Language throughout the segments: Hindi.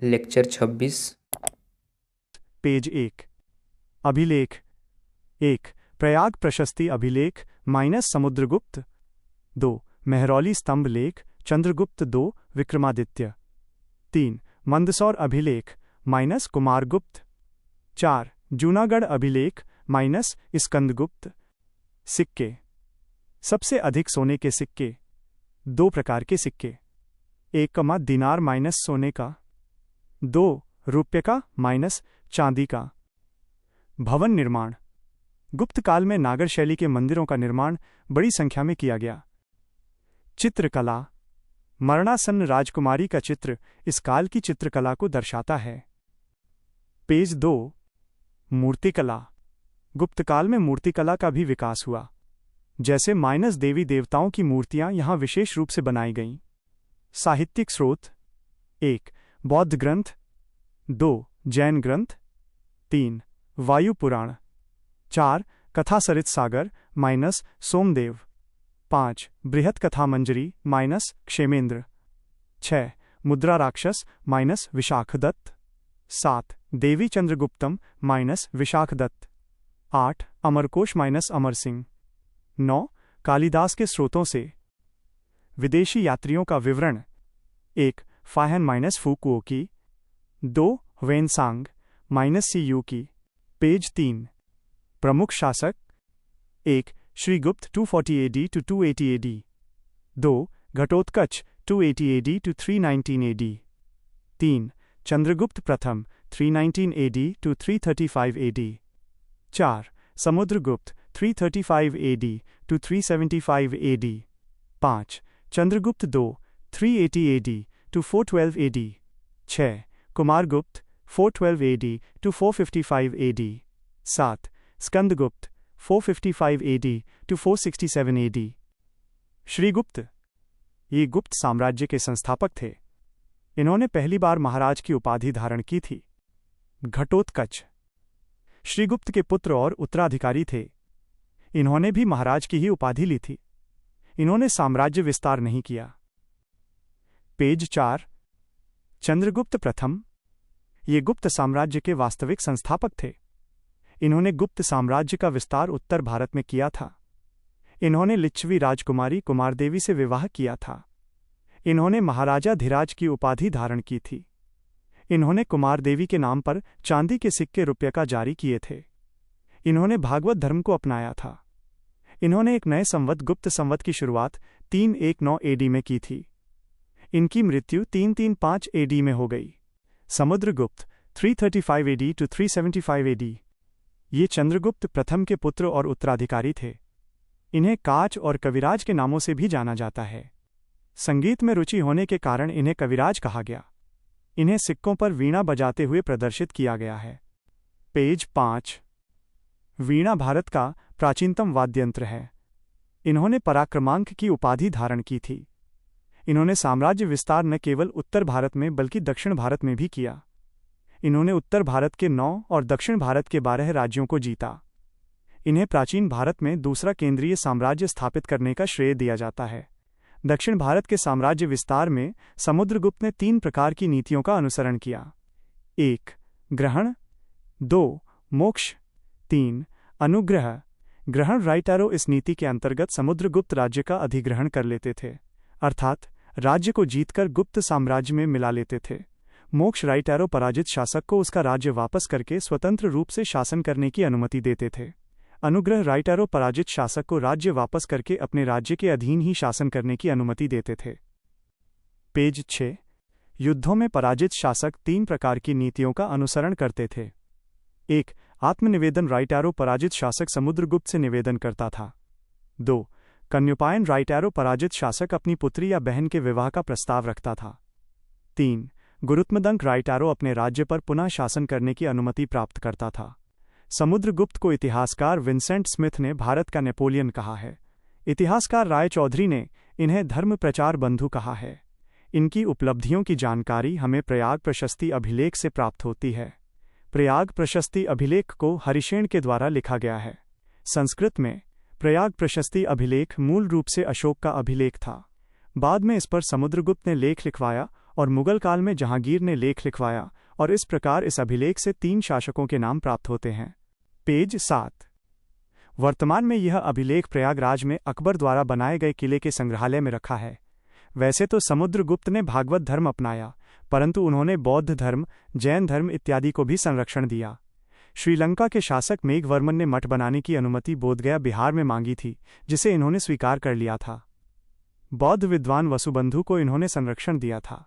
लेक्चर 26। पेज 1। अभिलेख 1। प्रयाग प्रशस्ति अभिलेख माइनस समुद्रगुप्त 2। मेहरौली स्तंभ लेख चंद्रगुप्त 2 विक्रमादित्य 3। मंदसौर अभिलेख माइनस कुमारगुप्त 4। जूनागढ़ अभिलेख माइनस स्कंदगुप्त। सिक्के। सबसे अधिक सोने के सिक्के। 2 प्रकार के सिक्के। 1 दिनार माइनस सोने का 2 रुपये का माइनस चांदी का। भवन निर्माण। गुप्त काल में नागर शैली के मंदिरों का निर्माण बड़ी संख्या में किया गया। चित्रकला। मरणासन्न राजकुमारी का चित्र इस काल की चित्रकला को दर्शाता है। पेज 2। मूर्तिकला। गुप्त काल में मूर्तिकला का भी विकास हुआ, जैसे देवी देवताओं की मूर्तियां यहां विशेष रूप से बनाई गईं। साहित्यिक स्रोत 1 बौद्ध ग्रंथ 2 जैन ग्रंथ 3 वायु पुराण 4 कथासरित सागर माइनस सोमदेव 5 बृहत कथा मंजरी माइनस क्षेमेंद्र 6 मुद्रा राक्षस माइनस विशाखदत्त 7 देवी चंद्रगुप्तम माइनस विशाखदत्त 8 अमरकोश माइनस अमर सिंह 9 कालिदास के स्रोतों से। विदेशी यात्रियों का विवरण 1 फाहन माइनस फूकुओ की 2 वेनसांग माइनस सीयू की। पेज 3। प्रमुख शासक 1 Srigupta 240 AD to 280 AD 2 Ghatotkacha 280 AD to 319 AD 3 Chandragupta प्रथम 319 AD to 335 AD 4 Samudragupta 335 AD to 375 AD 5 Chandragupta 2 380 AD to 412 AD 6 Kumaragupta 412 AD to 455 AD 7 Skandagupta 455 AD to 467 AD। Srigupta. ये गुप्त साम्राज्य के संस्थापक थे। इन्होंने पहली बार महाराज की उपाधि धारण की थी। घटोत्कच श्रीगुप्त के पुत्र और उत्तराधिकारी थे। इन्होंने भी महाराज की ही उपाधि ली थी। इन्होंने साम्राज्य विस्तार नहीं किया। पेज 4। चंद्रगुप्त प्रथम। ये गुप्त साम्राज्य के वास्तविक संस्थापक थे। इन्होंने गुप्त साम्राज्य का विस्तार उत्तर भारत में किया था। इन्होंने लिच्छवी राजकुमारी कुमारदेवी से विवाह किया था। इन्होंने महाराजा धीराज की उपाधि धारण की थी। इन्होंने कुमारदेवी के नाम पर चांदी के सिक्के रुपये का जारी किए थे। इन्होंने भागवत धर्म को अपनाया था। इन्होंने एक नए संवत गुप्त संवत की शुरुआत 319 AD में की थी। इनकी मृत्यु 335 AD में हो गई। Samudragupta 335 AD to 375 AD। ये चंद्रगुप्त प्रथम के पुत्र और उत्तराधिकारी थे। इन्हें काच और कविराज के नामों से भी जाना जाता है। संगीत में रुचि होने के कारण इन्हें कविराज कहा गया। इन्हें सिक्कों पर वीणा बजाते हुए प्रदर्शित किया गया है। पेज 5। वीणा भारत का प्राचीनतम वाद्ययंत्र है। इन्होंने पराक्रमांक की उपाधि धारण की थी। इन्होंने साम्राज्य विस्तार न केवल उत्तर भारत में बल्कि दक्षिण भारत में भी किया। इन्होंने उत्तर भारत के 9 और दक्षिण भारत के 12 राज्यों को जीता। इन्हें प्राचीन भारत में दूसरा केंद्रीय साम्राज्य स्थापित करने का श्रेय दिया जाता है। दक्षिण भारत के साम्राज्य विस्तार में समुद्रगुप्त ने 3 प्रकार की नीतियों का अनुसरण किया। 1 ग्रहण 2 मोक्ष 3 अनुग्रह। ग्रहण राइट एरो। इस नीति के अंतर्गत समुद्रगुप्त राज्य का अधिग्रहण कर लेते थे, अर्थात राज्य को जीतकर गुप्त साम्राज्य में मिला लेते थे। मोक्ष राइट एरो पराजित शासक को उसका राज्य वापस करके स्वतंत्र रूप से शासन करने की अनुमति देते थे। अनुग्रह राइट एरो पराजित शासक को राज्य वापस करके अपने राज्य के अधीन ही शासन करने की अनुमति देते थे। पेज 6। युद्धों में पराजित शासक 3 प्रकार की नीतियों का अनुसरण करते थे। 1 आत्मनिवेदन राइट एरो पराजित शासक समुद्रगुप्त से निवेदन करता था। 2 कन्युपायन राइट एरो पराजित शासक अपनी पुत्री या बहन के विवाह का प्रस्ताव रखता था। 3 गुरुत्मदंक राइट एरो अपने राज्य पर पुनः शासन करने की अनुमति प्राप्त करता था। समुद्रगुप्त को इतिहासकार विंसेंट स्मिथ ने भारत का नेपोलियन कहा है। इतिहासकार राय चौधरी ने इन्हें धर्म प्रचार बंधु कहा है। इनकी उपलब्धियों की जानकारी हमें प्रयाग प्रशस्ति अभिलेख से प्राप्त होती है। प्रयाग प्रशस्ति अभिलेख को हरिशेन के द्वारा लिखा गया है। संस्कृत में प्रयाग प्रशस्ति अभिलेख मूल रूप से अशोक का अभिलेख था। बाद में इस पर समुद्रगुप्त ने लेख लिखवाया और मुगल काल में जहांगीर ने लेख लिखवाया और इस प्रकार इस अभिलेख से 3 शासकों के नाम प्राप्त होते हैं। पेज 7। वर्तमान में यह अभिलेख प्रयागराज में अकबर द्वारा बनाए गए किले के संग्रहालय में रखा है। वैसे तो समुद्रगुप्त ने भागवत धर्म अपनाया, परंतु उन्होंने बौद्ध धर्म, जैन धर्म इत्यादि को भी संरक्षण दिया। श्रीलंका के शासक मेघवर्मन ने मठ बनाने की अनुमति बोधगया बिहार में मांगी थी, जिसे इन्होंने स्वीकार कर लिया था। बौद्ध विद्वान वसुबंधु को इन्होंने संरक्षण दिया था।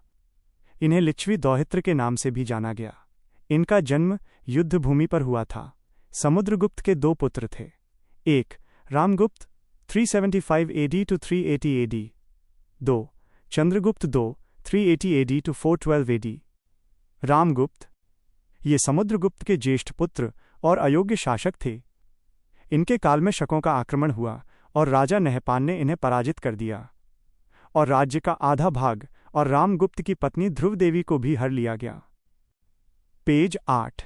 इन्हें लिच्छवी दौहित्र के नाम से भी जाना गया। इनका जन्म युद्ध भूमि पर हुआ था। समुद्रगुप्त के 2 पुत्र थे। 1. Ramagupta 375 AD to 380 AD। 2. Chandragupta 2 380 AD to 412 AD। Ramagupta ये समुद्रगुप्त के ज्येष्ठ पुत्र और अयोग्य शासक थे। इनके काल में शकों का आक्रमण हुआ और राजा नहपान ने इन्हें पराजित कर दिया और राज्य का आधा भाग और रामगुप्त की पत्नी ध्रुव देवी को भी हर लिया गया। पेज 8।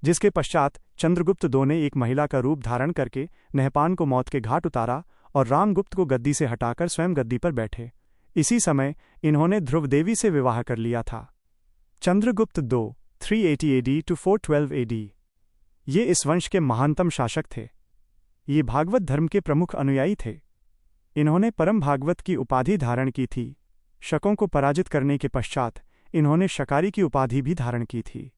जिसके पश्चात चंद्रगुप्त II ने एक महिला का रूप धारण करके नहपान को मौत के घाट उतारा और रामगुप्त को गद्दी से हटाकर स्वयं गद्दी पर बैठे। इसी समय इन्होंने ध्रुव देवी से विवाह कर लिया था। Chandragupta II 380 AD to 412 AD। ये इस वंश के महानतम शासक थे। ये भागवत धर्म के प्रमुख अनुयायी थे। इन्होंने परम भागवत की उपाधि धारण की थी। शकों को पराजित करने के पश्चात इन्होंने शकारी की उपाधि भी धारण की थी।